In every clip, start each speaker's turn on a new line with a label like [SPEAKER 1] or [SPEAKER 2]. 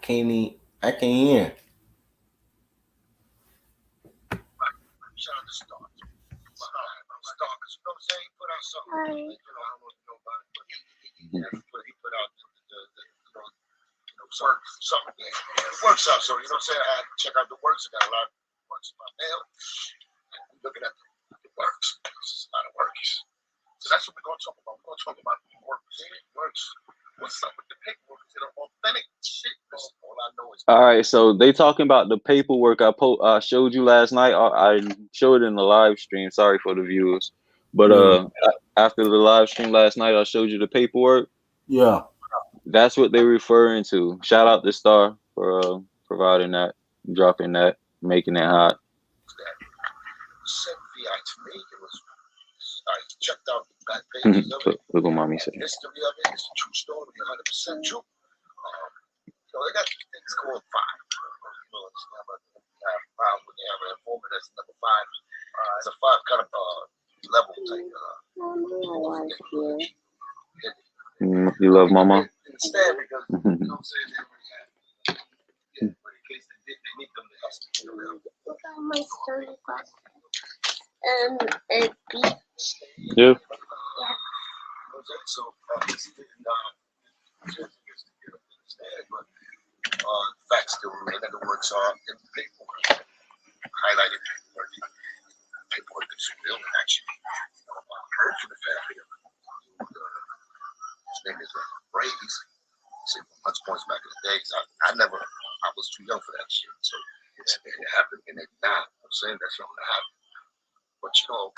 [SPEAKER 1] can't hear.
[SPEAKER 2] Shout out to Star. Star, because you know what I'm saying? He put out something. You know, I don't know if you know about it, but he put out the works, something. It works out, so you know what I'm saying? I had to check out the works. I got a lot of works in my mail. And looking at the works. There's a lot of works. So that's what we're going to talk about. We're going to talk about the works. What's up with the paperwork? Is it authentic shit? All I know is.
[SPEAKER 3] All right, so they talking about the paperwork I showed you last night. I showed it in the live stream. Sorry for the viewers, but after the live stream last night, I showed you the paperwork.
[SPEAKER 1] Yeah,
[SPEAKER 3] that's what they're referring to. Shout out to Star for providing that, dropping that, making it hot.
[SPEAKER 2] Sent VI to me. It was. I checked out the back pages of it.
[SPEAKER 3] Look what mommy said.
[SPEAKER 2] The history of it is a true story, 100% true. They got these things called five. It's never five when they have an informant that's number five. It's a five kind of level type.
[SPEAKER 3] You love mama?
[SPEAKER 2] Instead, because you know what I'm saying, they already have. Yeah, but in case they did, they need them to help.
[SPEAKER 4] Look at my study class. A beach.
[SPEAKER 3] Yeah.
[SPEAKER 2] So this didn't understand, but facts still remain that the works are in the paperwork. Highlighted paperwork that's real and actually heard from the family of his name is Brady's. Much points back in the days. I was too young for that shit. So it happened in it now. I'm saying that's something that happened. But you know,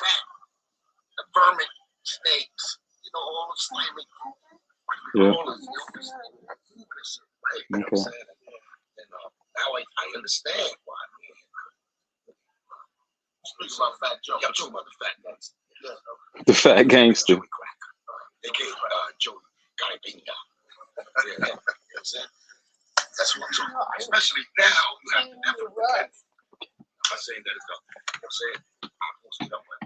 [SPEAKER 2] the vermin, snakes, all the slavery, all of this, you know what I'm saying? And now I understand why. Speaking about Fat Joe. Yeah, I'm talking about the fat gangster.
[SPEAKER 3] The fat gangster.
[SPEAKER 2] They gave Joe Garibinga. Yeah, you know what I'm saying? That's what I'm talking about. Especially now, you have to never repent. I'm not saying that it's not. You know what I'm saying? I'm supposed to know what.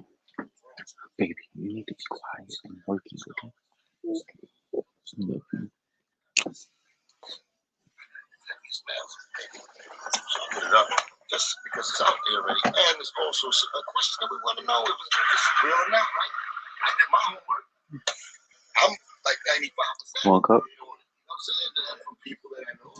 [SPEAKER 3] Baby, you need to be quiet and working, okay?
[SPEAKER 2] So I put it up just because it's out there already. And it's also a question that we want to know if it's real or not, right? I did my homework. I'm like 95%.
[SPEAKER 3] One cup.
[SPEAKER 2] You know what I'm saying? That from people that I know.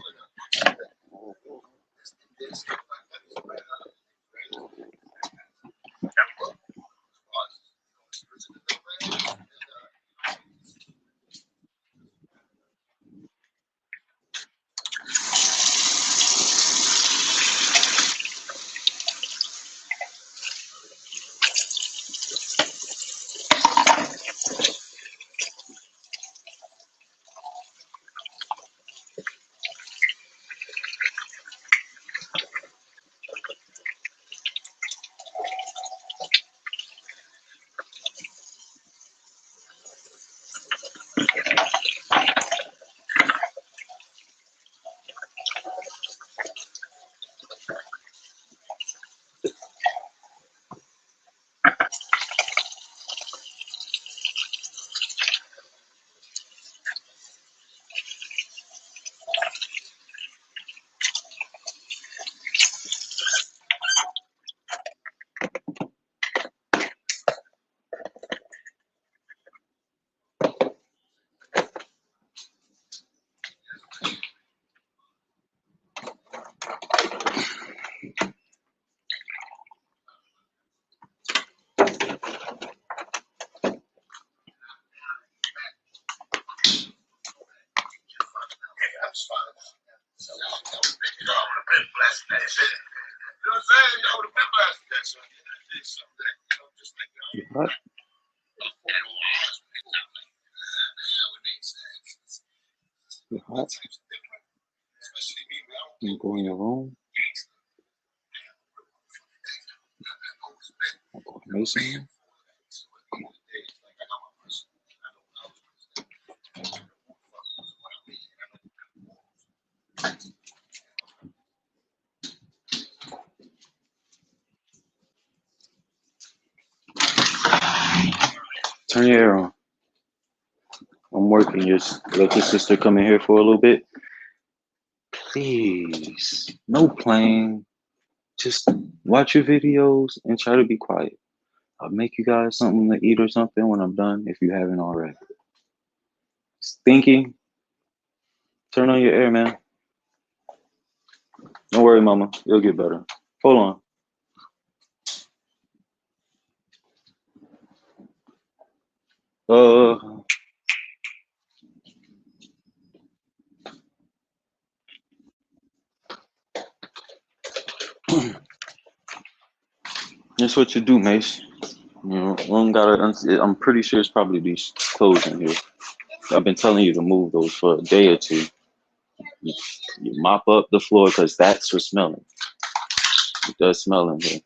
[SPEAKER 3] What? You hot? You go in your room? I go to Mason. Come on. Turn your air on. I'm working. Just let your sister come in here for a little bit. Please, no playing. Just watch your videos and try to be quiet. I'll make you guys something to eat or something when I'm done if you haven't already. Stinky, turn on your air, man. Don't worry, mama. It'll get better. Hold on. That's what you do, Mace. You know, one gotta. I'm pretty sure it's probably these clothes in here. I've been telling you to move those for a day or two. You mop up the floor because that's for smelling. It does smell in here.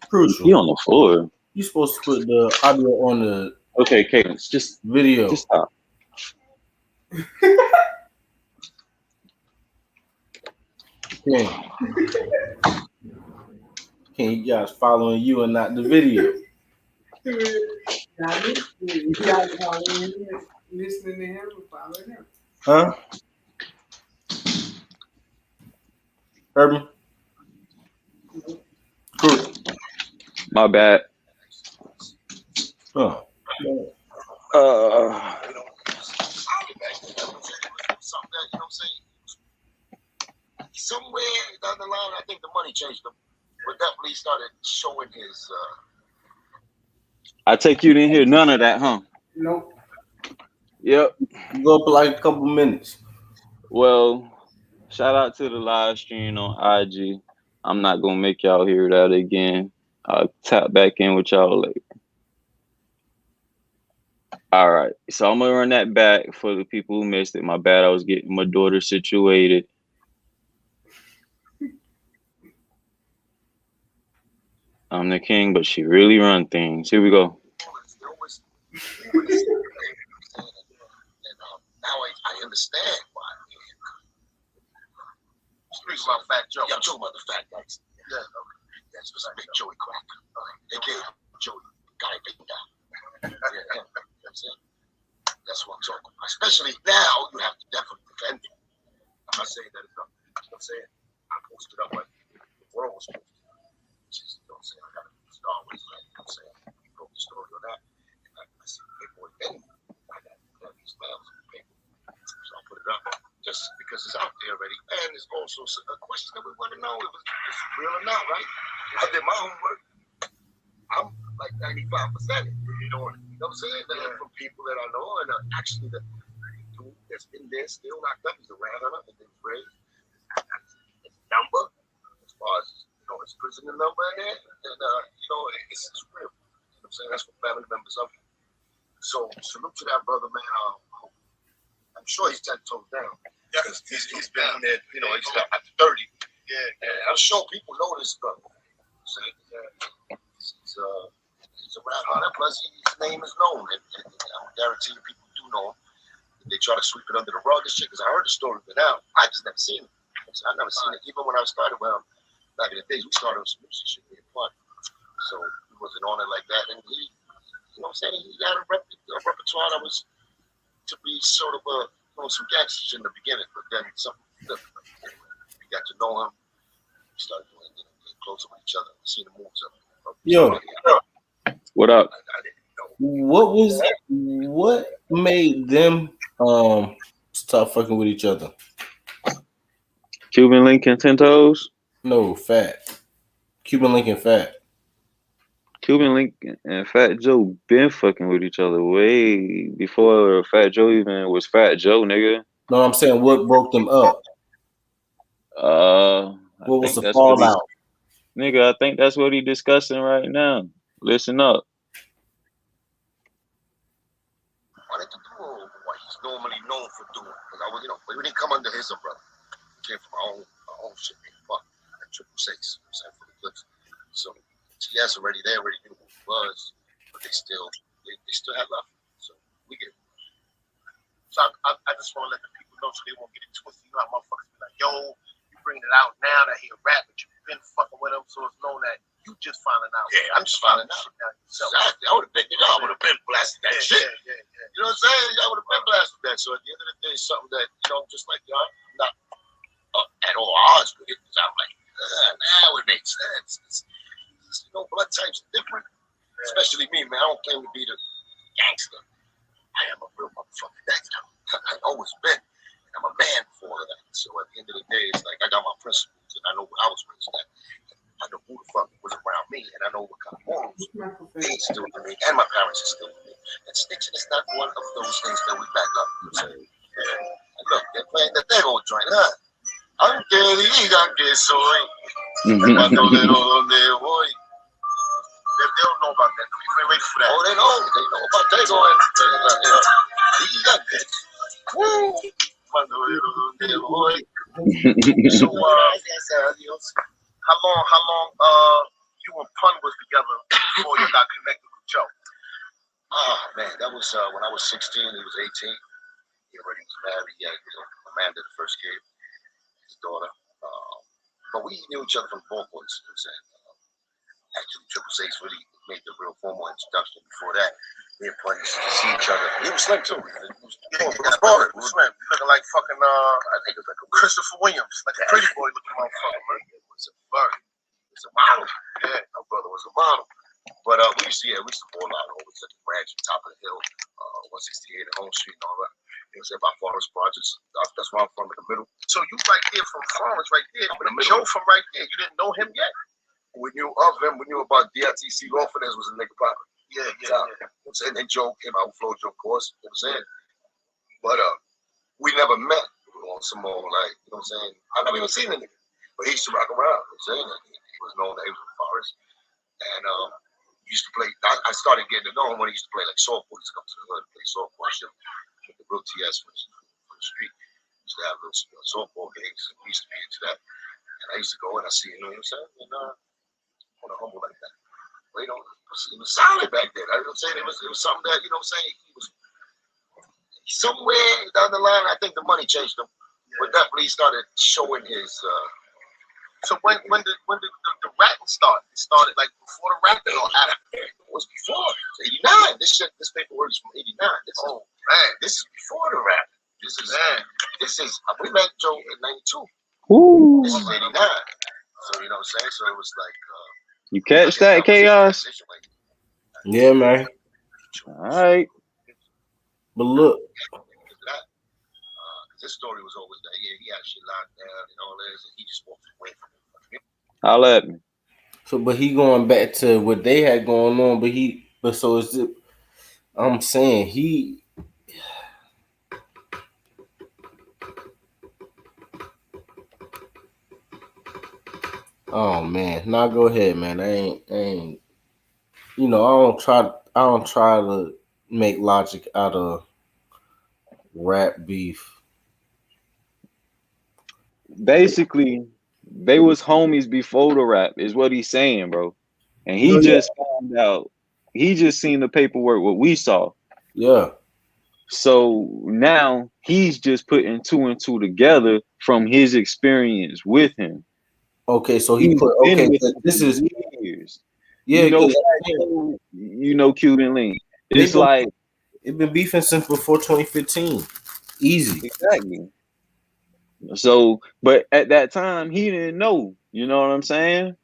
[SPEAKER 1] Crucial.
[SPEAKER 3] He on the floor.
[SPEAKER 1] You're supposed to put the audio on the
[SPEAKER 3] Okay, Cadence, just
[SPEAKER 1] video.
[SPEAKER 3] Just stop.
[SPEAKER 1] Can you guys following you and not the video?
[SPEAKER 5] You guys listening to him or following him?
[SPEAKER 1] Huh? Urban? Cool.
[SPEAKER 3] My bad.
[SPEAKER 1] Huh.
[SPEAKER 2] Something that, you know what I'm saying? Somewhere down the line, I think the money changed him, but definitely started showing his.
[SPEAKER 3] I take you didn't hear none of that, huh?
[SPEAKER 5] Nope.
[SPEAKER 3] Yep.
[SPEAKER 1] Go up like a couple minutes.
[SPEAKER 3] Well, shout out to the live stream on IG. I'm not gonna make y'all hear that again. I'll tap back in with y'all later. All right, so I'm gonna run that back for the people who missed it. My bad. I was getting my daughter situated. I'm the king, but she really run things. Here we go.
[SPEAKER 2] Now I understand why. Speaking about Fat Joe. Yeah, I'm talking about the fat guys. Yeah, okay. That's what's Big Joey Crack. A.K.A. Joey. Guy Big Guy. Yeah, that's it. That's what I'm talking about. Especially now, you have to definitely defend it. I'm not saying that it's not. You know what I'm saying? I posted up like the world was posted. Just, you know what I'm saying? I got to start with, like, you know what I'm saying? We broke the story on that. And I see people offending me. I got these mails from people. So I put it up just because it's out there already. And there's also a question that we want to know if it's real or not, right? I did my homework. I'm like 95% you know what I'm saying? From people that I know, and actually the dude that's in there still locked up, he's a rat hunter, and then Ray, his number, as far as, you know, his prisoner number in there, and, you know, it's real. You know what I'm saying? That's for family members of it. So, salute to that brother, man. I'm sure he's 10 toes down. Yeah, he's been in there, you know, he's at 30. Yeah, and I'm sure people know this brother. He's a rat hunter, plus his name is known, and I guarantee you people do know him. They try to sweep it under the rug and shit, because I heard the story, but now I just never seen it. I never seen it, even when I started with him back in the days. We started with some music shit being fun, so he wasn't on it like that. And he, you know what I'm saying, he had a repertoire that was to be sort of some gangsters in the beginning, but then something different. We got to know him, we started doing, you know, getting closer with each other, see the moves of him.
[SPEAKER 1] Yo,
[SPEAKER 3] What up?
[SPEAKER 1] What made them stop fucking with each other?
[SPEAKER 3] Cuban Link and 10 Toes?
[SPEAKER 1] No, Fat. Cuban Link and Fat.
[SPEAKER 3] Cuban Link and Fat Joe been fucking with each other way before Fat Joe even was Fat Joe, nigga.
[SPEAKER 1] No, I'm saying what broke them up? What was the fallout?
[SPEAKER 3] Nigga, I think that's what he's discussing right now. Listen up.
[SPEAKER 2] What he's normally known for doing. Because I was, you know, we didn't come under his umbrella. We came from our own shit being fucked at 666, for the clips. So TS already there, already knew who he was, but they still had love. So we get it. So I just want to let the people know so they won't get it twisted. You know how motherfuckers be like, yo, you bringing it out now that he a rap, but you've been fucking with him, so it's known that you just finding out. Yeah, I'm just finding out. Exactly. I would have been, I would have been blasting that shit. Yeah. You You know what I'm saying? I would have been blessed with that. So at the end of the day, it's something that, just like y'all, I'm not at all odds with it. Because I'm like, now it makes sense. Blood types are different. Especially me, man. I don't claim to be the gangster. I am a real motherfucking gangster. I've always been. And I'm a man for all of that. So at the end of the day, it's like I got my principles and I know what I was raised at. I know who the fuck was around me and I know what kind of morals they instilled in me and my parents instilled in me. And snitching is not one of those things that we back up. You know what I'm saying? And look, they're playing that that old joint, huh? I'm querida que soy. Cuando le donde voy. They don't know about that. You ain't ready for that. Oh, they know. They know about that. Woo! Cuando le donde voy. So, how long, you and Pun was together before you got connected with Joe? Oh, man, that was when I was 16, he was 18. He already was married. He had Amanda, the first kid, his daughter. But we knew each other from ball boys. You know what I'm saying? Actually, Triple Six really made the real formal introduction. Before that, me and Pun used to see each other. He was slim, too. He was slim. Looking like fucking, I think it was like a Christopher Williams. Like a pretty boy looking motherfucker. It was a bird. It was a model. Yeah, my brother was a model. But we used to ball out over at the ranch, top of the hill, 168 at Home Street and all that. It was about Forest Projects. That's where I'm from, in the middle. So you right there from Florence, right there. Joe from right there. You didn't know him yet? We knew of him. We knew about DITC. All for this was a nigga popper. Yeah. You know what I'm saying? Then Joe came out with Flojo, of course. You know what I'm saying? But we never met on some more, like, you know what I'm saying? I never even seen the nigga. But he used to rock around. You know what I'm saying? He was known that he was in the forest. And he used to play. I started getting to know him when he used to play like softball. He used to come to the hood and play softball shit with the real TS from the street. He used to have little softball games. We used to be into that. And I used to go and I see him, you know what I'm saying? And on a humble like that. But it was solid back then. You know what I'm saying? It was something that, you know what I'm saying? He was somewhere down the line, I think the money changed him. But definitely he started showing his so when did the rapping start? It started like before the rapping or after? It was before. 89. This paperwork is from 89. This is before the rap. This is we met Joe in 92.
[SPEAKER 3] Ooh.
[SPEAKER 2] This is 89. So you know what I'm saying? So it was like
[SPEAKER 3] you catch that, Chaos?
[SPEAKER 1] Yeah, man.
[SPEAKER 3] All right.
[SPEAKER 1] But look,
[SPEAKER 2] his story was always that he had shit locked down and all this, and he just walked away from it.
[SPEAKER 3] Holla at me.
[SPEAKER 1] so but he going back to what they had going on, but so is it? I'm saying he. Oh man, now go ahead, man. I ain't. I don't try to make logic out of rap beef.
[SPEAKER 3] Basically, they was homies before the rap, is what he's saying, bro. And he just found out. He just seen the paperwork, what we saw.
[SPEAKER 1] Yeah.
[SPEAKER 3] So now he's just putting two and two together from his experience with him.
[SPEAKER 1] Okay, so he put this is
[SPEAKER 3] years.
[SPEAKER 1] Yeah,
[SPEAKER 3] you know Cuban Link. It's like
[SPEAKER 1] it's been beefing since before 2015. Easy.
[SPEAKER 3] Exactly. So, but at that time he didn't know. You know what I'm saying?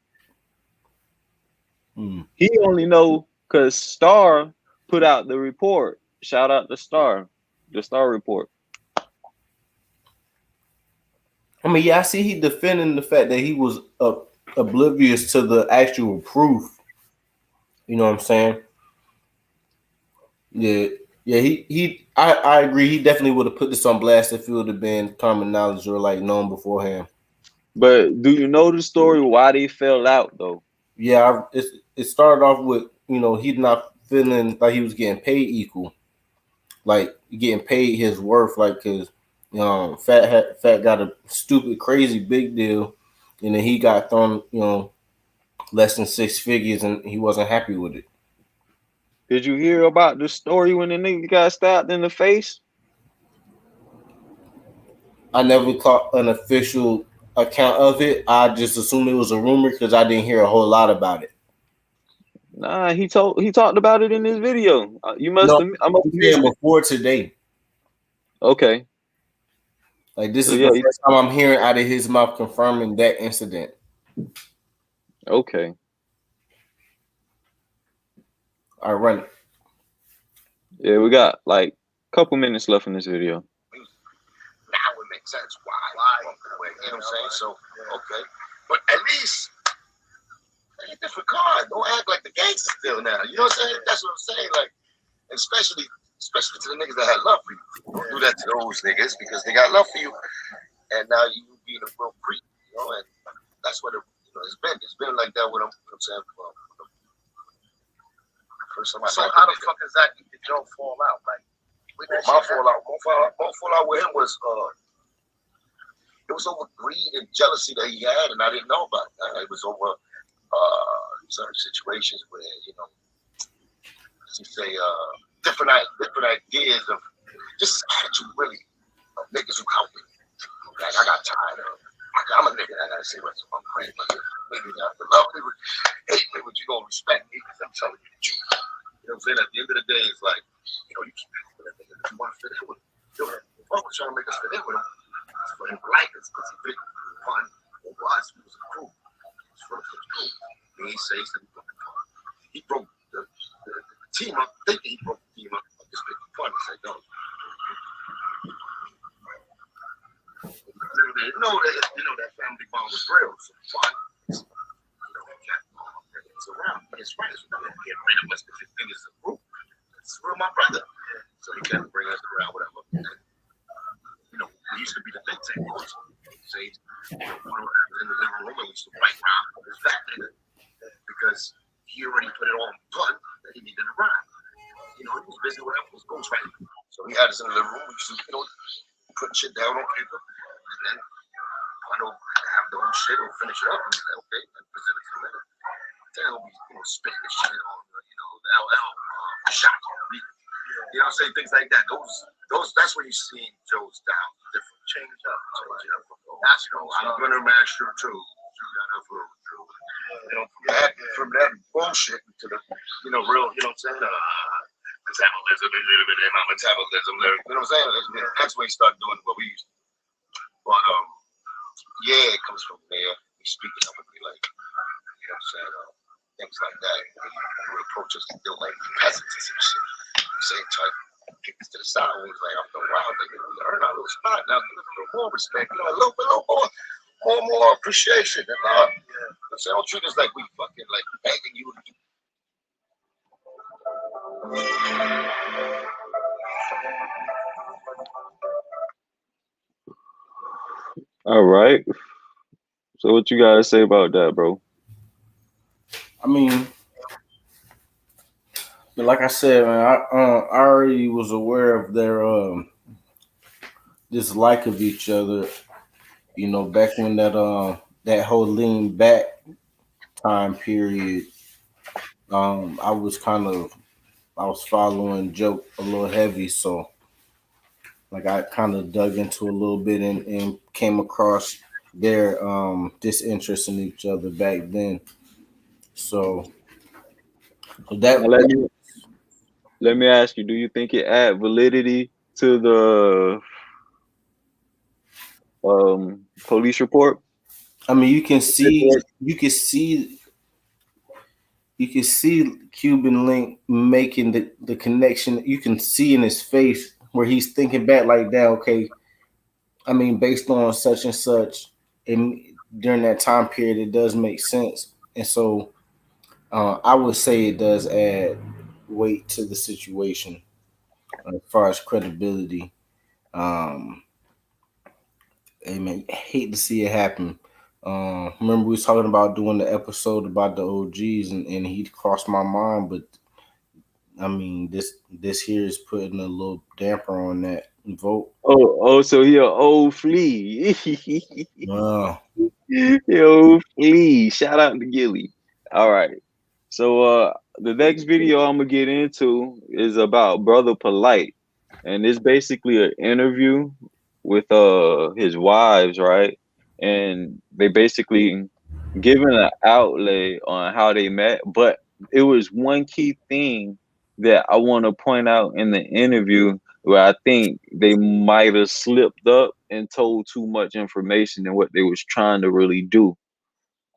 [SPEAKER 3] He only know because Star put out the report. Shout out to Star, the Star report.
[SPEAKER 1] I mean, yeah, I see he defending the fact that he was oblivious to the actual proof. You know what I'm saying? Yeah. I agree. He definitely would have put this on blast if it would have been common knowledge or like known beforehand.
[SPEAKER 3] But do you know the story why they fell out though?
[SPEAKER 1] Yeah, it started off with he's not feeling like he was getting paid equal, like getting paid his worth, like because Fat got a stupid crazy big deal, and then he got thrown less than 6 figures, and he wasn't happy with it.
[SPEAKER 3] Did you hear about the story when the nigga got stabbed in the face?
[SPEAKER 1] I never caught an official account of it. I just assumed it was a rumor because I didn't hear a whole lot about it.
[SPEAKER 3] Nah, he talked about it in his video. You must
[SPEAKER 1] No,
[SPEAKER 3] have. I must have
[SPEAKER 1] he said
[SPEAKER 3] missed it.
[SPEAKER 1] before today.
[SPEAKER 3] Okay.
[SPEAKER 1] Like this
[SPEAKER 3] So
[SPEAKER 1] is
[SPEAKER 3] yeah.
[SPEAKER 1] the first time I'm hearing out of his mouth confirming that incident.
[SPEAKER 3] Okay.
[SPEAKER 1] All right, run it.
[SPEAKER 3] Yeah, we got like a couple minutes left in this video.
[SPEAKER 2] Now it makes sense. Why? You know what I'm saying? So, okay. But at least, play a different card. Don't act like the gangster still now. You know what I'm saying? That's what I'm saying. Like, especially to the niggas that had love for you. Don't do that to those niggas because they got love for you. And now you being a real creep. You know, and that's what it's been. It's been like that with them. You know what I'm saying? First time so how the fuck exactly did Joe fall out? Like, my fallout with him was it was over greed and jealousy that he had, and I didn't know about it. It was over certain situations where let's just say different ideas of just attitude really of niggas who help me. Like I got tired of. I'm a nigga. I gotta say what's I'm crazy. Maybe not love me, hate me, but you gonna respect me because I'm telling you the truth. You know what I'm saying? At the end of the day, it's like, you keep asking that nigga if you want to fit in with him. If I was trying to make us fit in with him, it's for him to like us because he big, fun, over us. We was a crew. He was first of the crew. And he says that we fucking fun. He broke the team up, thinking he broke the team up, just making fun. He said, no. You know that family bond was real. So fun. It's around, but it's right. So don't get rid of us because you think it's a group. It's real, my brother. So he kept bringing us around, whatever. And, we used to be the big thing. Say, when we were in the living room and we used to write rhyme on his back nigga because he already put it on pun that he needed to rhyme. He was busy with him, was ghostwriting. So he had us in the living room. We used to, put shit down on paper, and then I know have the whole shit or finish it up and say, okay, and present it to him. Then he'll be, spitting the shit on the LL shot. Say things like that. Those that's where you see Joe's style different. Change up. That's I'm gonna master too. From that bullshit to the real, what I'm saying? Metabolism, my metabolism. You know what I'm saying? That's when he started doing what we used to. But yeah, it comes from there. He's speaking up and be like, you know what I'm saying? Things like that. He would approach us still like peasants and some shit. Same type. Kick us to the side. We was like, I'm the wild nigga. We earn our little spot now. Give us a little more respect. A little more appreciation. And so don't treat us like we fucking like begging you to do.
[SPEAKER 3] All right. So what you gotta say about that, bro?
[SPEAKER 1] I mean, like I said, man, I already was aware of their dislike of each other. Back when that whole lean back time period, I was following Joe a little heavy, so like I kind of dug into a little bit and came across their disinterest in each other back then. So that
[SPEAKER 3] Now let me ask you, do you think it add validity to the police report?
[SPEAKER 1] I mean, you can see Cuban Link making the connection. You can see in his face where he's thinking back like that. Okay, I mean, based on such and such, and during that time period, it does make sense. And so, I would say it does add weight to the situation as far as credibility. Hey man, hate to see it happen. Remember we was talking about doing the episode about the OGs, and he crossed my mind, but I mean this here is putting a little damper on that vote.
[SPEAKER 3] So he a old flea.
[SPEAKER 1] Wow.
[SPEAKER 3] Yo, flea. Shout out to Gilly. All right. So the next video I'm gonna get into is about Brother Polight. And it's basically an interview with his wives, right? And they basically giving an outlay on how they met, but it was one key thing that I want to point out in the interview where I think they might have slipped up and told too much information than what they was trying to really do.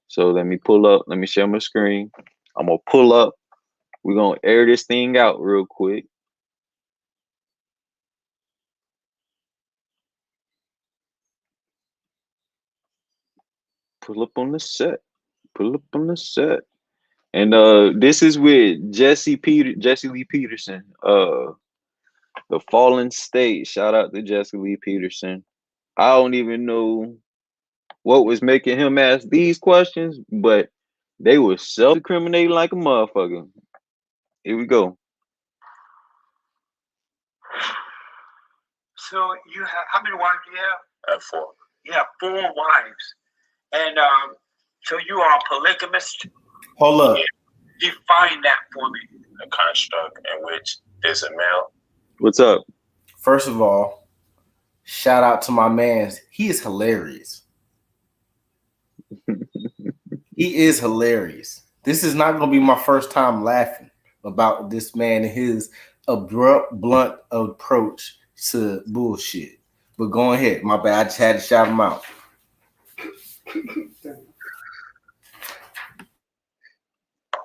[SPEAKER 3] So let me pull up. Let me share my screen. I'm gonna pull up. We're gonna air this thing out real quick. Pull up on the set. Pull up on the set. And this is with Jesse Lee Peterson. The Fallen State. Shout out to Jesse Lee Peterson. I don't even know what was making him ask these questions, but they were self-incriminating like a motherfucker. Here we go.
[SPEAKER 2] So you have, how many wives do you have?
[SPEAKER 6] I have 4.
[SPEAKER 2] You have 4 wives. And so you are a polygamist?
[SPEAKER 1] Hold up.
[SPEAKER 2] Define that for me.
[SPEAKER 6] A construct in which there's a male.
[SPEAKER 3] What's up?
[SPEAKER 1] First of all, shout out to my man. He is hilarious. He is hilarious. This is not going to be my first time laughing about this man and his abrupt, blunt approach to bullshit. But go ahead. My bad. I just had to shout him out.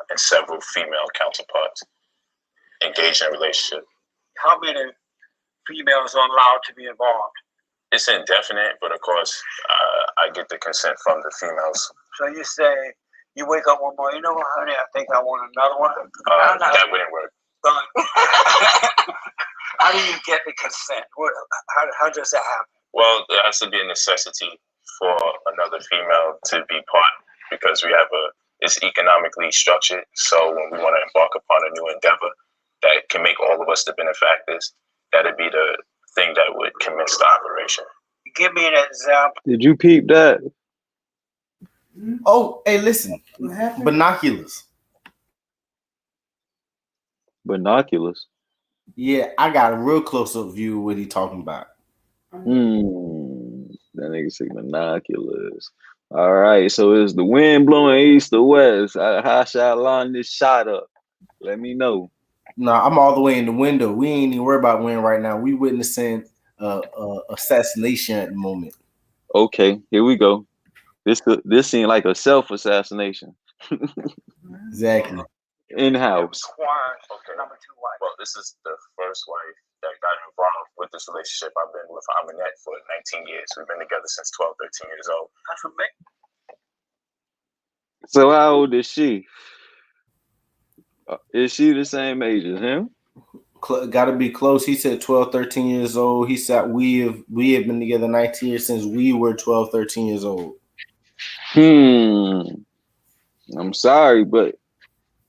[SPEAKER 6] And several female counterparts engaged in a relationship.
[SPEAKER 2] How many females are allowed to be involved?
[SPEAKER 6] It's indefinite, but of course, I get the consent from the females.
[SPEAKER 2] So you say, you wake up one morning, you know what, honey, I think I want another one.
[SPEAKER 6] That wouldn't work.
[SPEAKER 2] How do you get the consent? How does that happen?
[SPEAKER 6] Well, there has to be a necessity for another female to be part because it's economically structured. So when we want to embark upon a new endeavor that can make all of us the benefactors, that'd be the thing that would commence the operation.
[SPEAKER 2] Give me an example.
[SPEAKER 3] Did you peep that?
[SPEAKER 1] Oh, hey, listen.
[SPEAKER 5] What happened?
[SPEAKER 1] Binoculars.
[SPEAKER 3] Binoculars.
[SPEAKER 1] Yeah, I got a real close-up view of what he talking about.
[SPEAKER 3] That nigga say binoculars. All right, so is the wind blowing east or west? How shall I line this shot up? Let me know.
[SPEAKER 1] No, I'm all the way in the window. We ain't even worried about wind right now. We witnessing assassination at the moment.
[SPEAKER 3] Okay, here we go. This seemed like a self-assassination.
[SPEAKER 1] Exactly.
[SPEAKER 3] In-house.
[SPEAKER 6] Okay.
[SPEAKER 2] Number 2 wife.
[SPEAKER 6] Well, this is the first wife that got involved with this relationship. I've been with Aminette for 19 years. We've been together since 12, 13 years old.
[SPEAKER 2] That's amazing.
[SPEAKER 3] So how old is she? Is she the same age as him?
[SPEAKER 1] Got to be close. He said 12, 13 years old. He said we have been together 19 years since we were 12, 13 years old.
[SPEAKER 3] I'm sorry, but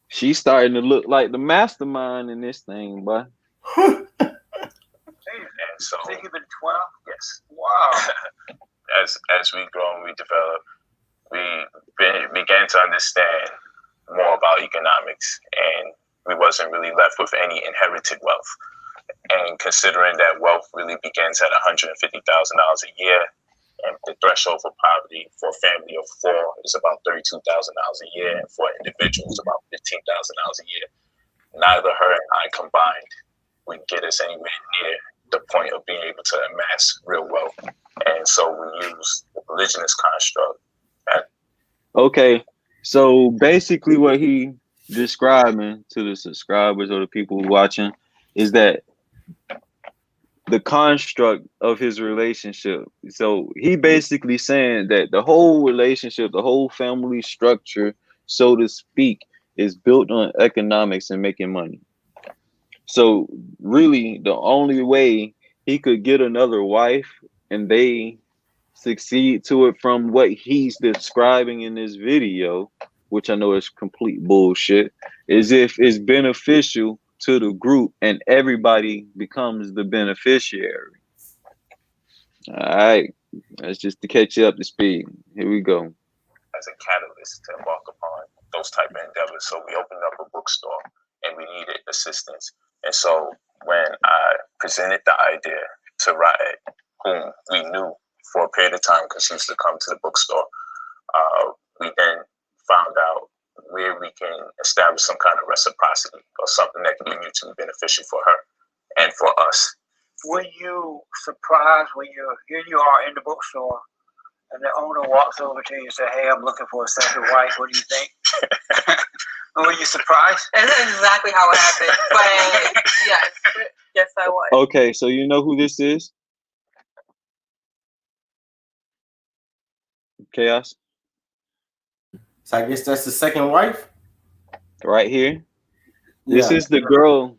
[SPEAKER 3] she's starting to look like the mastermind in this thing, boy.
[SPEAKER 6] And so,
[SPEAKER 2] Think you've been 12?
[SPEAKER 6] yes,
[SPEAKER 2] Wow.
[SPEAKER 6] as we grow and we develop, we began to understand more about economics, and we wasn't really left with any inherited wealth. And considering that wealth really begins at $150,000 a year, and the threshold for poverty for a family of 4 is about $32,000 a year, and for individuals about $15,000 a year. Neither her and I combined would get us anywhere near the point of being able to amass real wealth. And so we use the religion as construct.
[SPEAKER 3] Okay, so basically what he describing to the subscribers or the people watching is that the construct of his relationship. So he basically saying that the whole relationship, the whole family structure, so to speak, is built on economics and making money. So really the only way he could get another wife and they succeed to it from what he's describing in this video, which I know is complete bullshit, is if it's beneficial to the group and everybody becomes the beneficiary. All right, that's just to catch you up to speed. Here we go.
[SPEAKER 6] As a catalyst to embark upon those type of endeavors. So we opened up a bookstore and we needed assistance. And so when I presented the idea to Raed, whom we knew for a period of time because she used to come to the bookstore, we then found out where we can establish some kind of reciprocity or something that can be mutually beneficial for her and for us.
[SPEAKER 2] Were you surprised when here you are in the bookstore and the owner walks over to you and says, "Hey, I'm looking for a second wife. What do you think?" Were you surprised?
[SPEAKER 7] That's exactly how it happened. But yes, I was.
[SPEAKER 3] Okay, so you know who this is? Chaos?
[SPEAKER 1] So I guess that's the second wife?
[SPEAKER 3] Right here. This
[SPEAKER 1] Yeah.
[SPEAKER 3] is the girl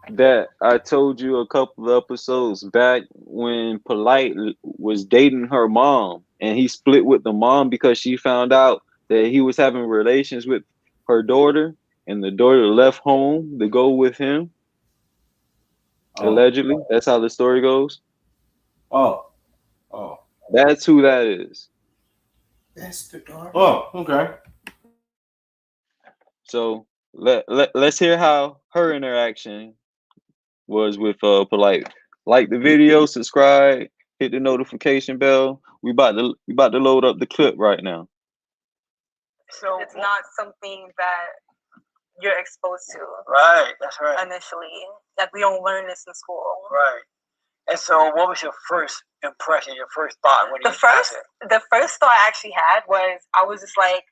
[SPEAKER 3] that I told you a couple of episodes back when Polight was dating her mom, and he split with the mom because she found out that he was having relations with her daughter, and the daughter left home to go with him. Allegedly, that's how the story goes.
[SPEAKER 1] Oh.
[SPEAKER 3] That's who that is.
[SPEAKER 5] That's the daughter.
[SPEAKER 1] Oh, okay.
[SPEAKER 3] So let's hear how her interaction was with Polight. Like the video, subscribe, hit the notification bell. We about to load up the clip right now.
[SPEAKER 7] So it's not something that you're exposed to.
[SPEAKER 2] Right, that's right.
[SPEAKER 7] Initially, like we don't learn this in school.
[SPEAKER 2] Right. And so, what was your first impression? Your first thought when
[SPEAKER 7] the first thought I actually had was I was just like,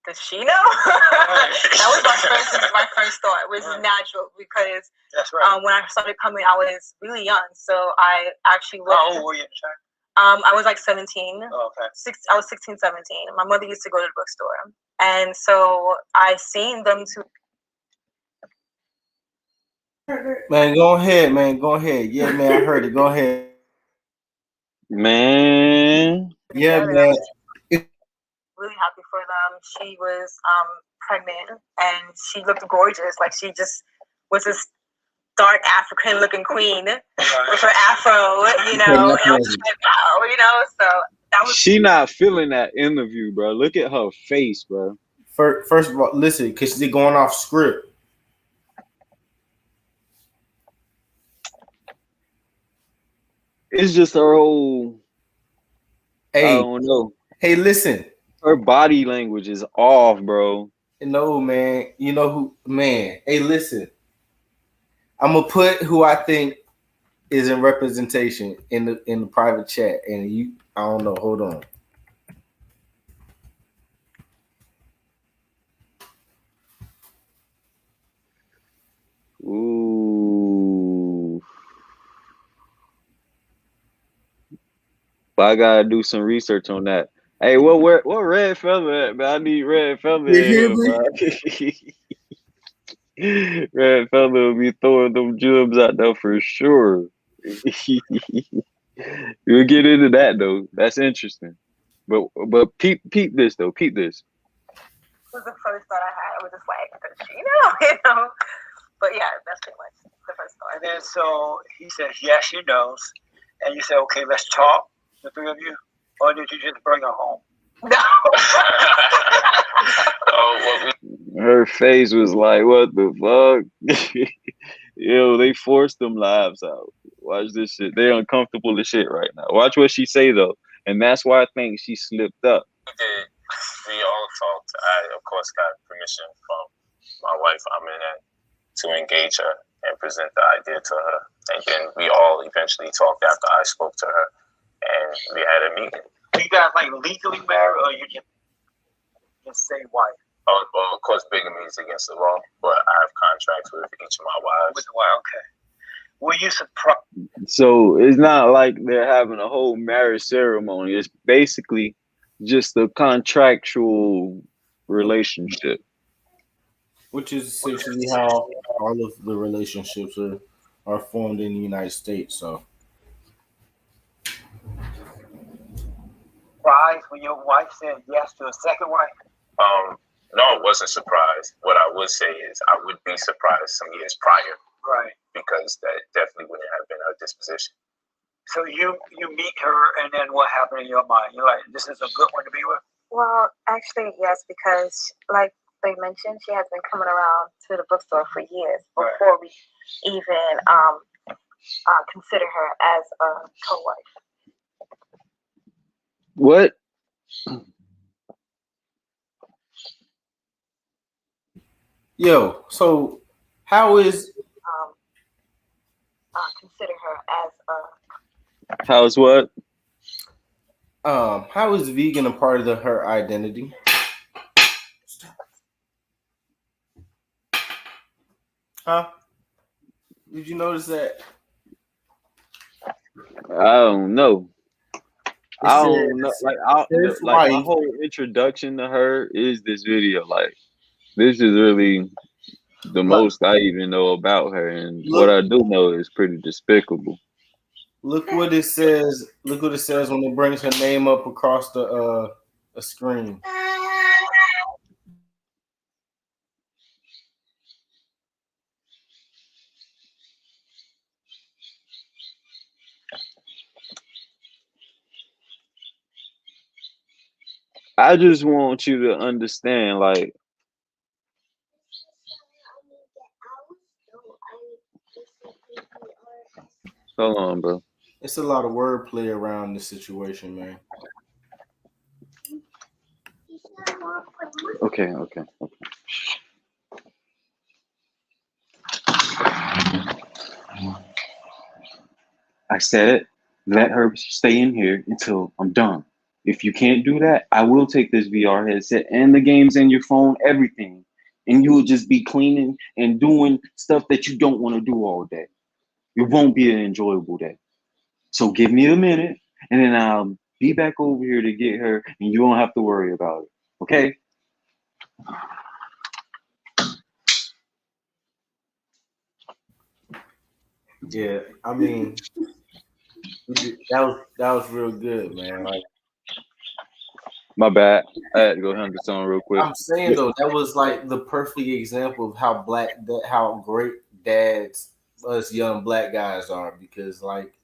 [SPEAKER 7] does she know? That was my first thought. It was natural because
[SPEAKER 2] that's right.
[SPEAKER 7] When I started coming, I was really young, so I actually looked.
[SPEAKER 2] How old were you at the time?
[SPEAKER 7] I was like 17.
[SPEAKER 2] Oh, okay.
[SPEAKER 7] I was 16, 17. My mother used to go to the bookstore, and so I seen them too.
[SPEAKER 1] Man, go ahead, man. Go ahead. Yeah, man, I heard it. Go ahead.
[SPEAKER 3] Man.
[SPEAKER 1] Yeah, man.
[SPEAKER 7] Really happy for them. She was pregnant and she looked gorgeous. Like she just was this dark African looking queen with her afro, you know. And I was just like, wow, you know. So that was.
[SPEAKER 3] She not feeling that interview, bro. Look at her face, bro.
[SPEAKER 1] First of all, listen, because she's going off script.
[SPEAKER 3] It's just her whole.
[SPEAKER 1] Hey,
[SPEAKER 3] I don't know.
[SPEAKER 1] Hey, listen.
[SPEAKER 3] Her body language is off, bro.
[SPEAKER 1] No, man. You know who, man. Hey, listen. I'm gonna put who I think is in representation in the private chat, and I don't know. Hold on.
[SPEAKER 3] Ooh. But I gotta do some research on that. Hey, what red feather at, man? I need red feather in here, bro. Red feather will be throwing them jubs out there for sure. We'll get into that though. That's interesting. But peep this though. Peep this.
[SPEAKER 7] It was the first thought I had. I was just like, does she know? You know. But yeah, that's pretty much the first thought.
[SPEAKER 2] And then so he says, yes, she knows. And you say, okay, let's talk, the three of you. Or did you just bring her home?
[SPEAKER 7] No.
[SPEAKER 3] Her face was like, what the fuck? Yo, they forced them lives out. Watch this shit. They're uncomfortable as shit right now. Watch what she say though. And that's why I think she slipped up.
[SPEAKER 6] We all talked. I, of course, got permission from my wife, Aminette, to engage her and present the idea to her. And then we all eventually talked after I spoke to her. And we had a meeting.
[SPEAKER 2] You guys like legally married, or you just say wife?
[SPEAKER 6] Oh, well, of course, bigamy is against the law, but I have contracts with each of my wives.
[SPEAKER 2] With the wife, okay. Were you surprised?
[SPEAKER 3] So it's not like they're having a whole marriage ceremony. It's basically just a contractual relationship.
[SPEAKER 1] Which is essentially how all of the relationships are formed in the United States. So.
[SPEAKER 2] Surprised when your wife said yes to a second wife?
[SPEAKER 6] No, I wasn't surprised. What I would say is I would be surprised some years prior.
[SPEAKER 2] Right.
[SPEAKER 6] Because that definitely wouldn't have been her disposition.
[SPEAKER 2] So you meet her, and then what happened in your mind? You're like, this is a good one to be with?
[SPEAKER 7] Well, actually, yes, because like they mentioned, she has been coming around to the bookstore for years before we even consider her as a co-wife.
[SPEAKER 3] What?
[SPEAKER 1] Yo, so how is
[SPEAKER 7] consider her as a
[SPEAKER 3] How's what?
[SPEAKER 1] how is vegan a part of her identity? Huh? Did you notice that?
[SPEAKER 3] I don't know.
[SPEAKER 1] It
[SPEAKER 3] I
[SPEAKER 1] says
[SPEAKER 3] don't know.
[SPEAKER 1] his
[SPEAKER 3] Like my
[SPEAKER 1] wife.
[SPEAKER 3] whole introduction to her is this video. Like this is really the
[SPEAKER 1] Look,
[SPEAKER 3] most I even know about her, and what
[SPEAKER 1] look,
[SPEAKER 3] I do know is pretty despicable.
[SPEAKER 1] look what it says. Look what it says when it brings her name up across the a screen.
[SPEAKER 3] I just want you to understand, like, hold on, bro.
[SPEAKER 1] It's a lot of wordplay around this situation, man.
[SPEAKER 3] Okay. I said, let her stay in here until I'm done. If you can't do that, I will take this VR headset and the games and your phone, everything. And you will just be cleaning and doing stuff that you don't want to do all day. It won't be an enjoyable day. So give me a minute and then I'll be back over here to get her and you won't have to worry about it. Okay?
[SPEAKER 1] Yeah, I mean, that was real good, man. Like
[SPEAKER 3] My bad. I had to go handle something real quick.
[SPEAKER 1] I'm saying though, that was like the perfect example of how great dads us young black guys are because like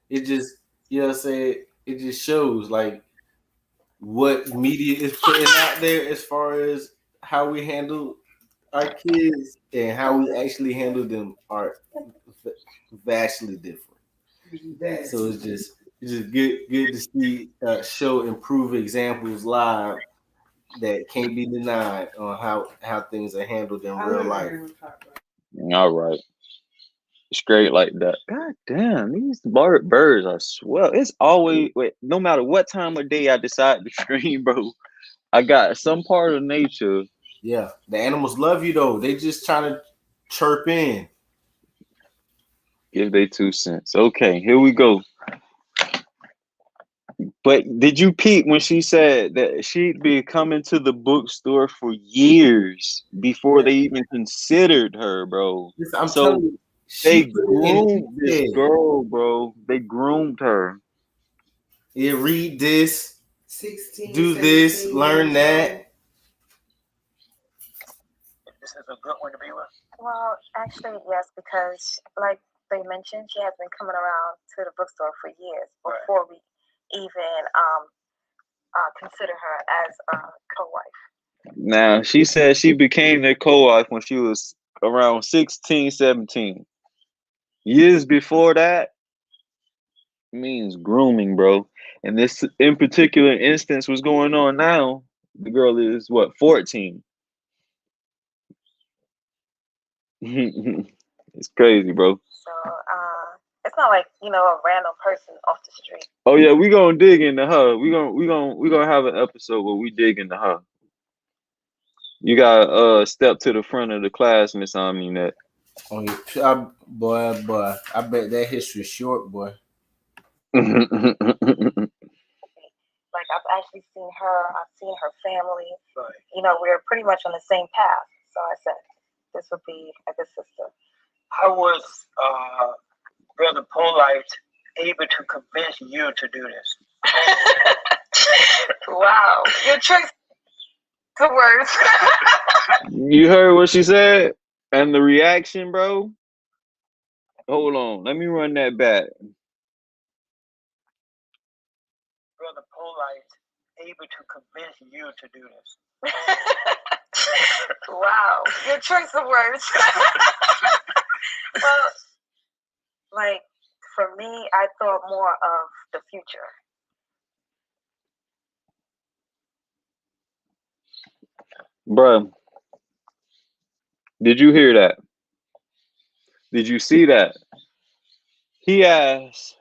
[SPEAKER 1] it just you know what I'm saying it just shows like what media is putting out there as far as how we handle our kids and how we actually handle them are vastly different. So it's just good to see show improve examples live that can't be denied on how things are handled in real life.
[SPEAKER 3] All right. Straight like that. God damn, these birds are swell. It's always no matter what time of day I decide to stream, bro. I got some part of nature.
[SPEAKER 1] Yeah, the animals love you though. They just trying to chirp in.
[SPEAKER 3] Give they 2 cents. Okay, here we go. But did you peep when she said that she'd been coming to the bookstore for years before
[SPEAKER 1] Yeah,
[SPEAKER 3] they even considered her, bro?
[SPEAKER 1] I'm
[SPEAKER 3] So
[SPEAKER 1] telling you,
[SPEAKER 3] they
[SPEAKER 1] she put it in
[SPEAKER 3] groomed this
[SPEAKER 1] his head.
[SPEAKER 3] girl, bro. They groomed her.
[SPEAKER 1] Yeah, read this,
[SPEAKER 5] 16,
[SPEAKER 1] do this, learn that.
[SPEAKER 2] This is a good one to be with.
[SPEAKER 7] well, actually, yes, because like they mentioned, she has been coming around to the bookstore for years before we even consider her as a co-wife.
[SPEAKER 3] Now, she said she became their co-wife when she was around 16, 17. Years before that means grooming, bro. And this in particular instance was going on now. The girl is what, 14? It's crazy, bro.
[SPEAKER 7] So it's not like a random person off the street.
[SPEAKER 3] Oh yeah, we gonna dig into her. We gonna have an episode where we dig into her. You gotta step to the front of the class, Miss Omninet.
[SPEAKER 1] Oh, boy, I bet that history is short, boy.
[SPEAKER 7] Like I've actually seen her. I've seen her family. Right. We're pretty much on the same path. So I said this would be a good sister.
[SPEAKER 2] How was Brother Polight able to convince you to do this?
[SPEAKER 7] Wow, your choice of words.
[SPEAKER 3] You heard what she said? And the reaction, bro? Hold on. Let me run that back.
[SPEAKER 2] Brother Polight able to convince you to do this?
[SPEAKER 7] Wow, your choice of words. Well, like for me, I thought more of the future.
[SPEAKER 3] Bro, Did you hear that? Did you see that? He asked,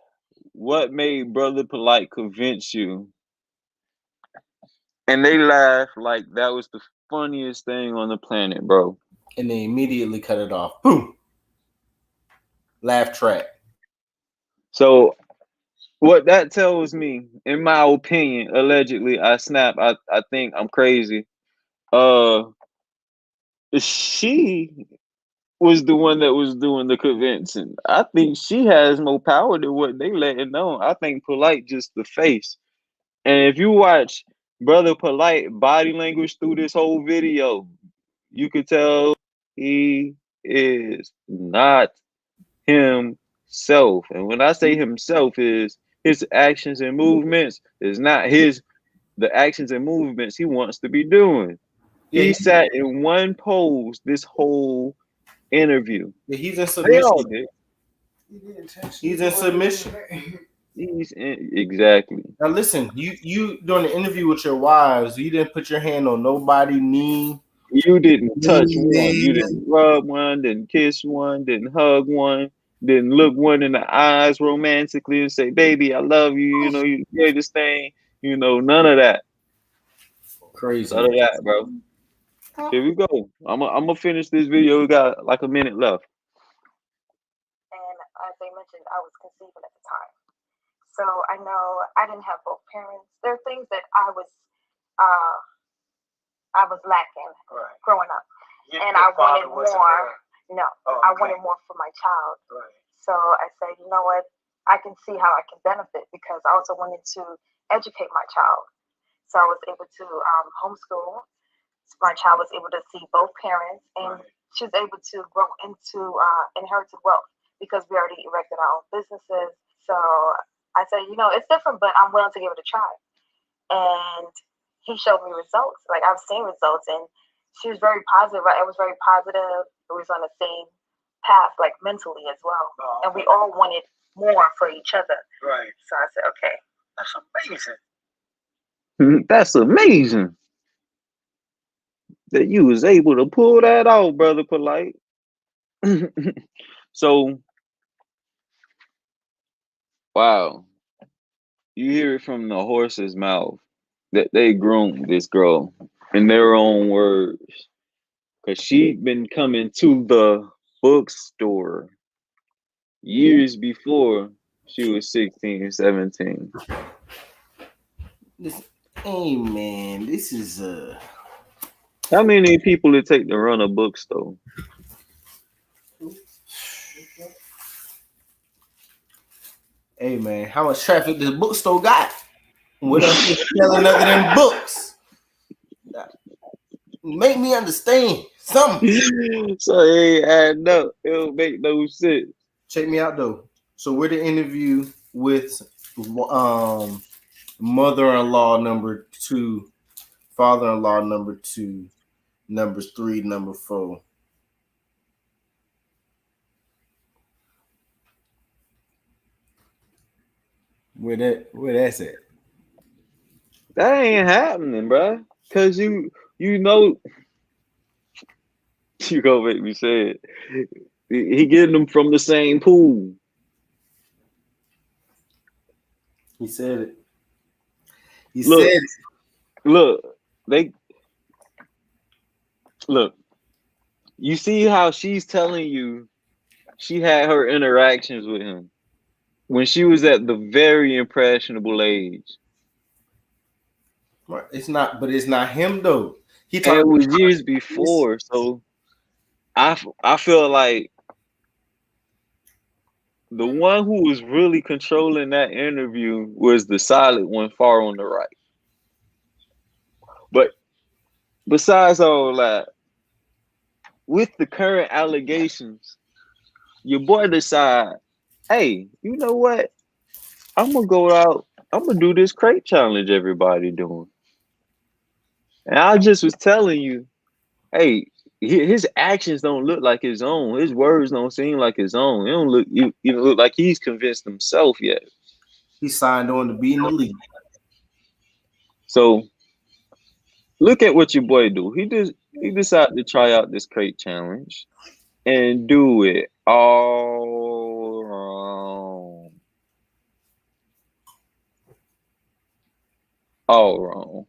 [SPEAKER 3] "What made Brother Polight convince you?" And they laughed like that was the funniest thing on the planet, bro.
[SPEAKER 1] And they immediately cut it off. Boom. Laugh track.
[SPEAKER 3] So what that tells me, in my opinion, allegedly, I think I'm crazy. She was the one that was doing the convincing. I think she has more power than what they letting on. I think Polight just the face. And if you watch Brother Polight body language through this whole video, you could tell he is not himself. And when I say himself, is his actions and movements is not the actions and movements he wants to be doing.
[SPEAKER 1] Yeah,
[SPEAKER 3] He sat in one pose this whole interview.
[SPEAKER 1] yeah, he's in
[SPEAKER 3] They
[SPEAKER 1] submission.
[SPEAKER 3] all did.
[SPEAKER 1] He's in submission.
[SPEAKER 3] Exactly.
[SPEAKER 1] Now listen, you doing the interview with your wives, you didn't put your hand on nobody's knee.
[SPEAKER 3] You didn't touch one. You didn't rub one, didn't kiss one, didn't hug one, didn't look one in the eyes romantically and say, "Baby, I love you." You know, you say this thing. You know, none of that.
[SPEAKER 1] Crazy.
[SPEAKER 3] None of that, bro. Here we go. I'm gonna finish this video. We got like a minute left.
[SPEAKER 7] And as they mentioned, I was conceiving at the time. So I know I didn't have both parents. There are things that I was lacking growing up. And I wanted more. No, I wanted more for my child. So I said, you know what? I can see how I can benefit because I also wanted to educate my child. So I was able to homeschool. My child was able to see both parents, and she was able to grow into inherited wealth because we already erected our own businesses. So I said, you know, it's different, but I'm willing to give it a try. And he showed me results. Like, I've seen results, and she was very positive. Right? It was very positive. It was on the same path, like mentally as well. And we all wanted more for each other.
[SPEAKER 2] Right.
[SPEAKER 7] So I said, okay.
[SPEAKER 2] That's amazing.
[SPEAKER 3] That's amazing that you was able to pull that off, Brother Polight. So, wow, you hear it from the horse's mouth that they groomed this girl in their own words, because she'd been coming to the bookstore years before she was 16 and 17.
[SPEAKER 1] Hey man, this is
[SPEAKER 3] How many people it take to run a bookstore?
[SPEAKER 1] hey man, how much traffic this bookstore got? What else is selling other than books? Make me understand something.
[SPEAKER 3] So it ain't adding up. It don't make no sense.
[SPEAKER 1] Check me out though. So we're the interview with mother-in-law number 2, father-in-law number 2, numbers 3, number 4. Where that's at?
[SPEAKER 3] That ain't happening, bro. Cause you know you gonna make me say it. He getting them from the same pool.
[SPEAKER 1] He said it. He
[SPEAKER 3] Look,
[SPEAKER 1] said it.
[SPEAKER 3] Look. You see how she's telling you she had her interactions with him when she was at the very impressionable age.
[SPEAKER 1] It's not him though.
[SPEAKER 3] And it was years before, so I feel like the one who was really controlling that interview was the silent one far on the right. But besides all that, with the current allegations, your boy decide, hey, you know what? I'm gonna go out. I'm gonna do this crate challenge everybody doing. And I just was telling you, hey, his actions don't look like his own. His words don't seem like his own. It don't look look like he's convinced himself yet.
[SPEAKER 1] He signed on to be in the league.
[SPEAKER 3] So look at what your boy do. he decided to try out this crate challenge and do it all wrong. All wrong.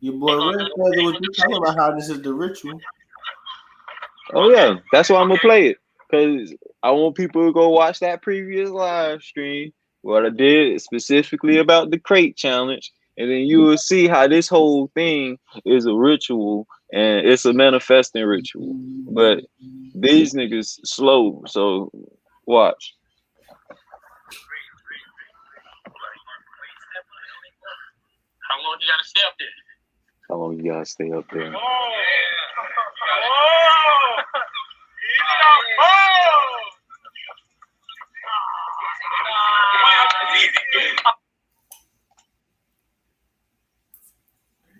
[SPEAKER 1] Your boy Red Feather was just talking about how this is the ritual.
[SPEAKER 3] Oh yeah, that's why I'm gonna play it, because I want people to go watch that previous live stream what I did specifically about the crate challenge, and then you will see how this whole thing is a ritual and it's a manifesting ritual. But these niggas slow, so watch.
[SPEAKER 6] How long you gotta stay up there?
[SPEAKER 3] How long you gotta stay up there?
[SPEAKER 5] They're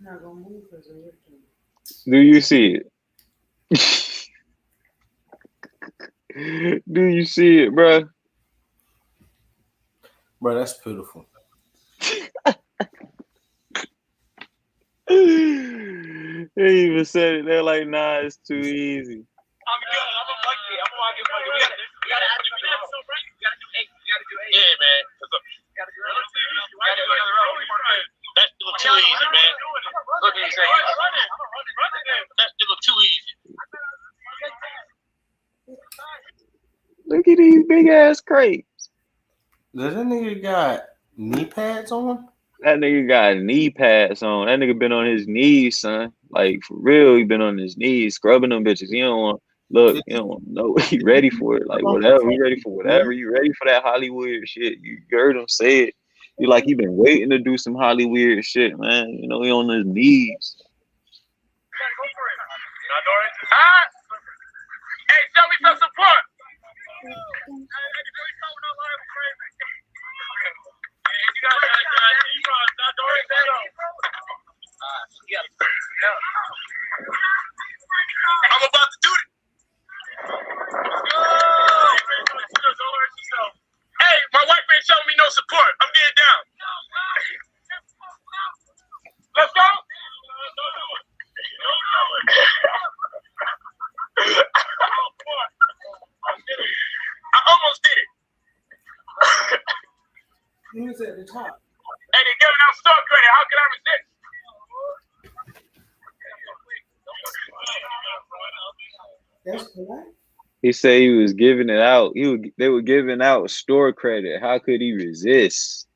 [SPEAKER 5] not gonna move because of it.
[SPEAKER 3] Do you see it? Do you see it, bruh?
[SPEAKER 1] Bro, that's beautiful.
[SPEAKER 3] They even said it. They're like, nah, it's too easy.
[SPEAKER 6] I'm good. I'm a monkey. We gotta add you that. So right, you gotta do 8. You gotta do 8. Yeah, man. You gotta do 8. That's still too easy, man. Look at these things. That's still too easy.
[SPEAKER 3] Look at these big ass crates.
[SPEAKER 1] Does that nigga got knee pads on?
[SPEAKER 3] That nigga got knee pads on. That nigga been on his knees, son. Like for real, he been on his knees, scrubbing them bitches. He don't want look. He don't want no. He ready for it. Like whatever. He ready for whatever. You ready for that Hollywood shit? You heard him say it. You like he been waiting to do some Hollywood shit, man. You know he on his knees.
[SPEAKER 6] Hey, show me some support. I'm about to do it. Hey, my wife ain't showing me no support. I'm getting down. Let's go. I almost did it.
[SPEAKER 5] He was at the top.
[SPEAKER 6] And they're giving out store credit. How can I resist?
[SPEAKER 5] That's polite.
[SPEAKER 3] He said he was giving it out. They were giving out store credit. How could he resist?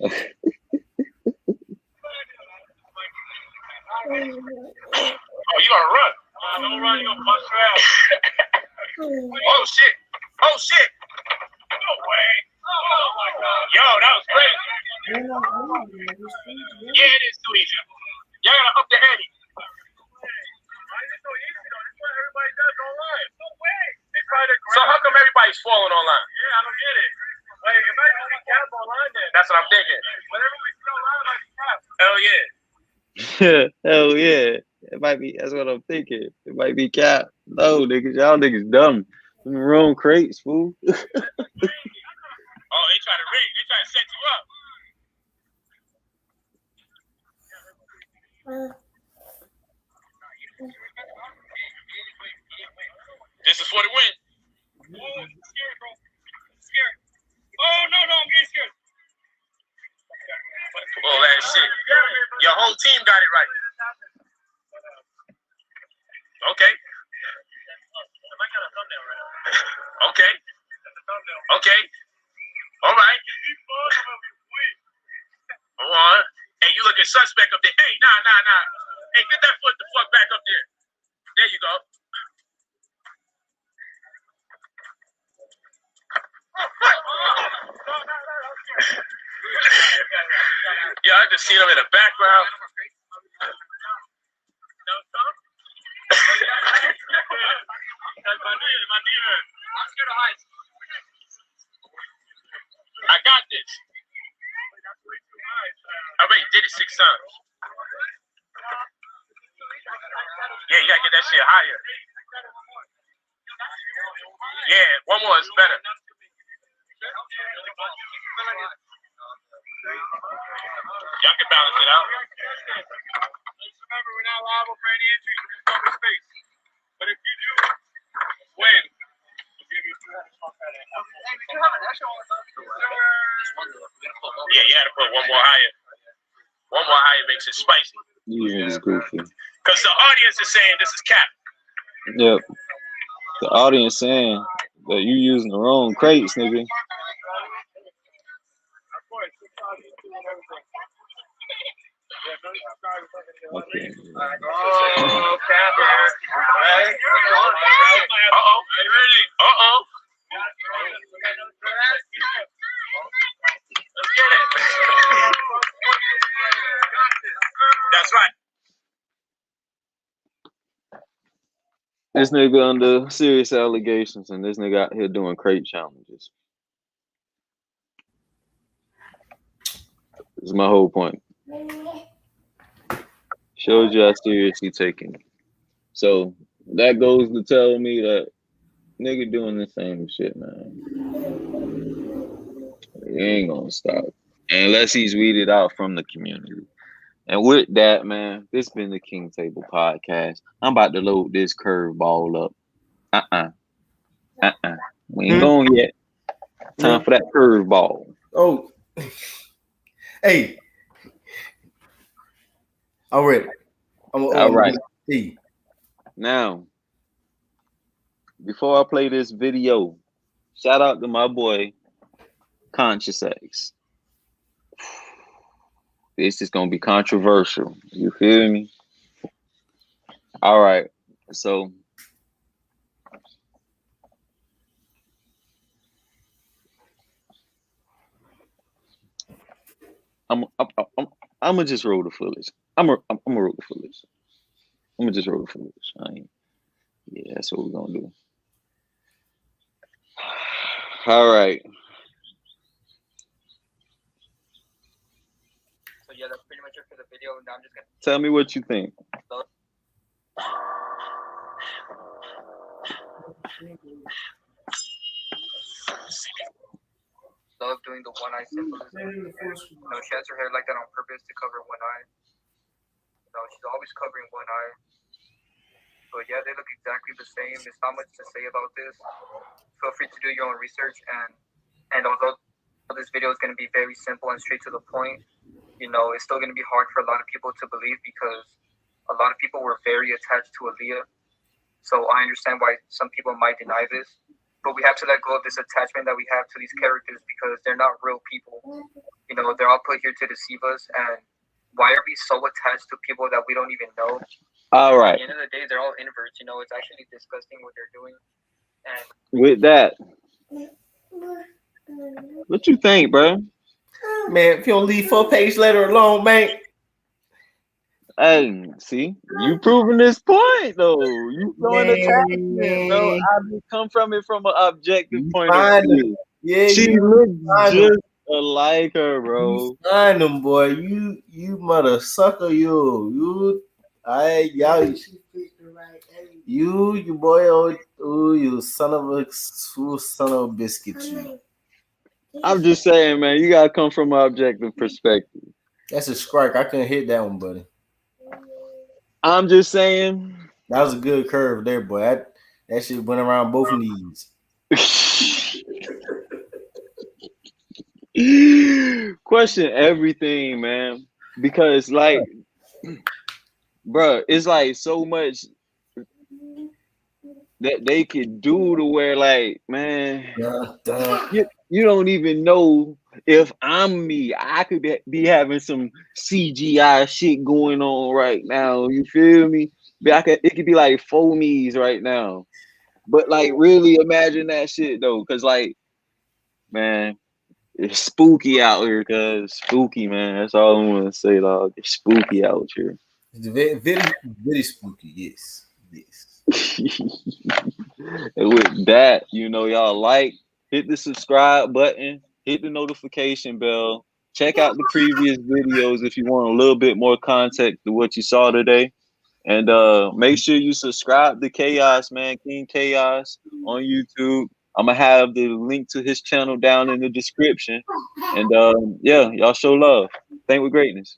[SPEAKER 6] Oh, you gonna run? Don't run, you gonna bust your ass. Oh shit! Oh shit! No way! Oh my god! Yo, that was crazy. Yeah, it is too easy. Y'all gotta up the ante. So how come everybody's falling online? Yeah, I don't get it. Wait, it might be cap online then. That's what I'm thinking. Whenever we see online, like cap. Hell yeah.
[SPEAKER 3] Hell yeah. It might be, that's what I'm thinking. It might be cap. No, niggas, y'all niggas dumb. In the wrong crates, fool.
[SPEAKER 6] Oh, they try to rig. They try to set you up. This is for the win. Oh, I'm scared, bro. I'm scared. Oh, no, I'm getting scared. All that shit. Your whole team got it right. Okay. Okay. Okay. All right. Hold on. Hey, you looking suspect up there. Hey, nah. Hey, get that foot the fuck back up there. There you go. Yeah, I just see them in the background. I got this. I already did it 6 times. Yeah, you gotta get that shit higher. Yeah, one more is better. Y'all can balance it out. Just remember, we're not liable for any injuries. We're just over space. But if you do win, we'll give you Yeah, you had to put one more higher. One more higher makes it spicy.
[SPEAKER 3] Yeah, it's goofy.
[SPEAKER 6] Because the audience is saying this is cap.
[SPEAKER 3] Yep. The audience saying that you using the wrong crates, nigga. Okay.
[SPEAKER 6] Oh, capper. Right? Uh-oh. Are you ready? Uh-oh. Let's get it. That's right.
[SPEAKER 3] This nigga under serious allegations, and this nigga out here doing crate challenges. This is my whole point. Shows you how serious he taking it. So that goes to tell me that nigga doing the same shit, man. He ain't gonna stop unless he's weeded out from the community. And with that, man, this been the King Table Podcast. I'm about to load this curveball up. We ain't going yet. Time for that curveball.
[SPEAKER 1] Oh, hey, I'm ready.
[SPEAKER 3] All right. Now, before I play this video, shout out to my boy Conscious X. This is gonna be controversial. You feel me? All right. So I'm gonna just roll the footage. I'm gonna roll the footage. I'm gonna just roll the footage. Yeah, that's what we're gonna do. All right.
[SPEAKER 8] So yeah, that's pretty much it for the video. Now I'm just gonna
[SPEAKER 3] tell me what you think.
[SPEAKER 8] Love doing the one eye symbolism. You know, she has her hair like that on purpose to cover one eye. You know, she's always covering one eye. But yeah, they look exactly the same. There's not much to say about this. Feel free to do your own research, and although this video is going to be very simple and straight to the point, you know, it's still going to be hard for a lot of people to believe because a lot of people were very attached to Aaliyah. So I understand why some people might deny this. But we have to let go of this attachment that we have to these characters because they're not real people. You know, they're all put here to deceive us. And why are we so attached to people that we don't even know?
[SPEAKER 3] All right.
[SPEAKER 8] At the end of the day, they're all inverts. You know, it's actually disgusting what they're doing. And
[SPEAKER 3] with that, what you think, bro?
[SPEAKER 1] Man, if you don't leave 4-page letter alone, man.
[SPEAKER 3] Hey, see, you proving this point though. You throwing attachment, bro. I come from it from an objective point of view.
[SPEAKER 1] Yeah,
[SPEAKER 3] she looks just like her, bro.
[SPEAKER 1] You find them, boy. You mother sucker, you you boy, oh, you son of a biscuit, you.
[SPEAKER 3] I'm just saying, man, you gotta come from an objective perspective.
[SPEAKER 1] That's a strike. I couldn't hit that one, buddy.
[SPEAKER 3] I'm just saying
[SPEAKER 1] that was a good curve there, boy. That shit went around both knees.
[SPEAKER 3] Question everything, man, because like, bro, it's like so much that they could do to where, like, man, you don't even know if I'm me. I could be having some CGI shit going on right now. You feel me? It could be like foamies right now. But like, really imagine that shit though, cause like, man, it's spooky out here. Cause spooky, man. That's all I want to say, dog. It's spooky out here.
[SPEAKER 1] It's very, very, very spooky. Yes.
[SPEAKER 3] And with that, you know, y'all hit the subscribe button, hit the notification bell, check out the previous videos if you want a little bit more context to what you saw today. And make sure you subscribe to Chaos, man, King Chaos on YouTube. I'm gonna have the link to his channel down in the description. And yeah, y'all show love. Thank with greatness.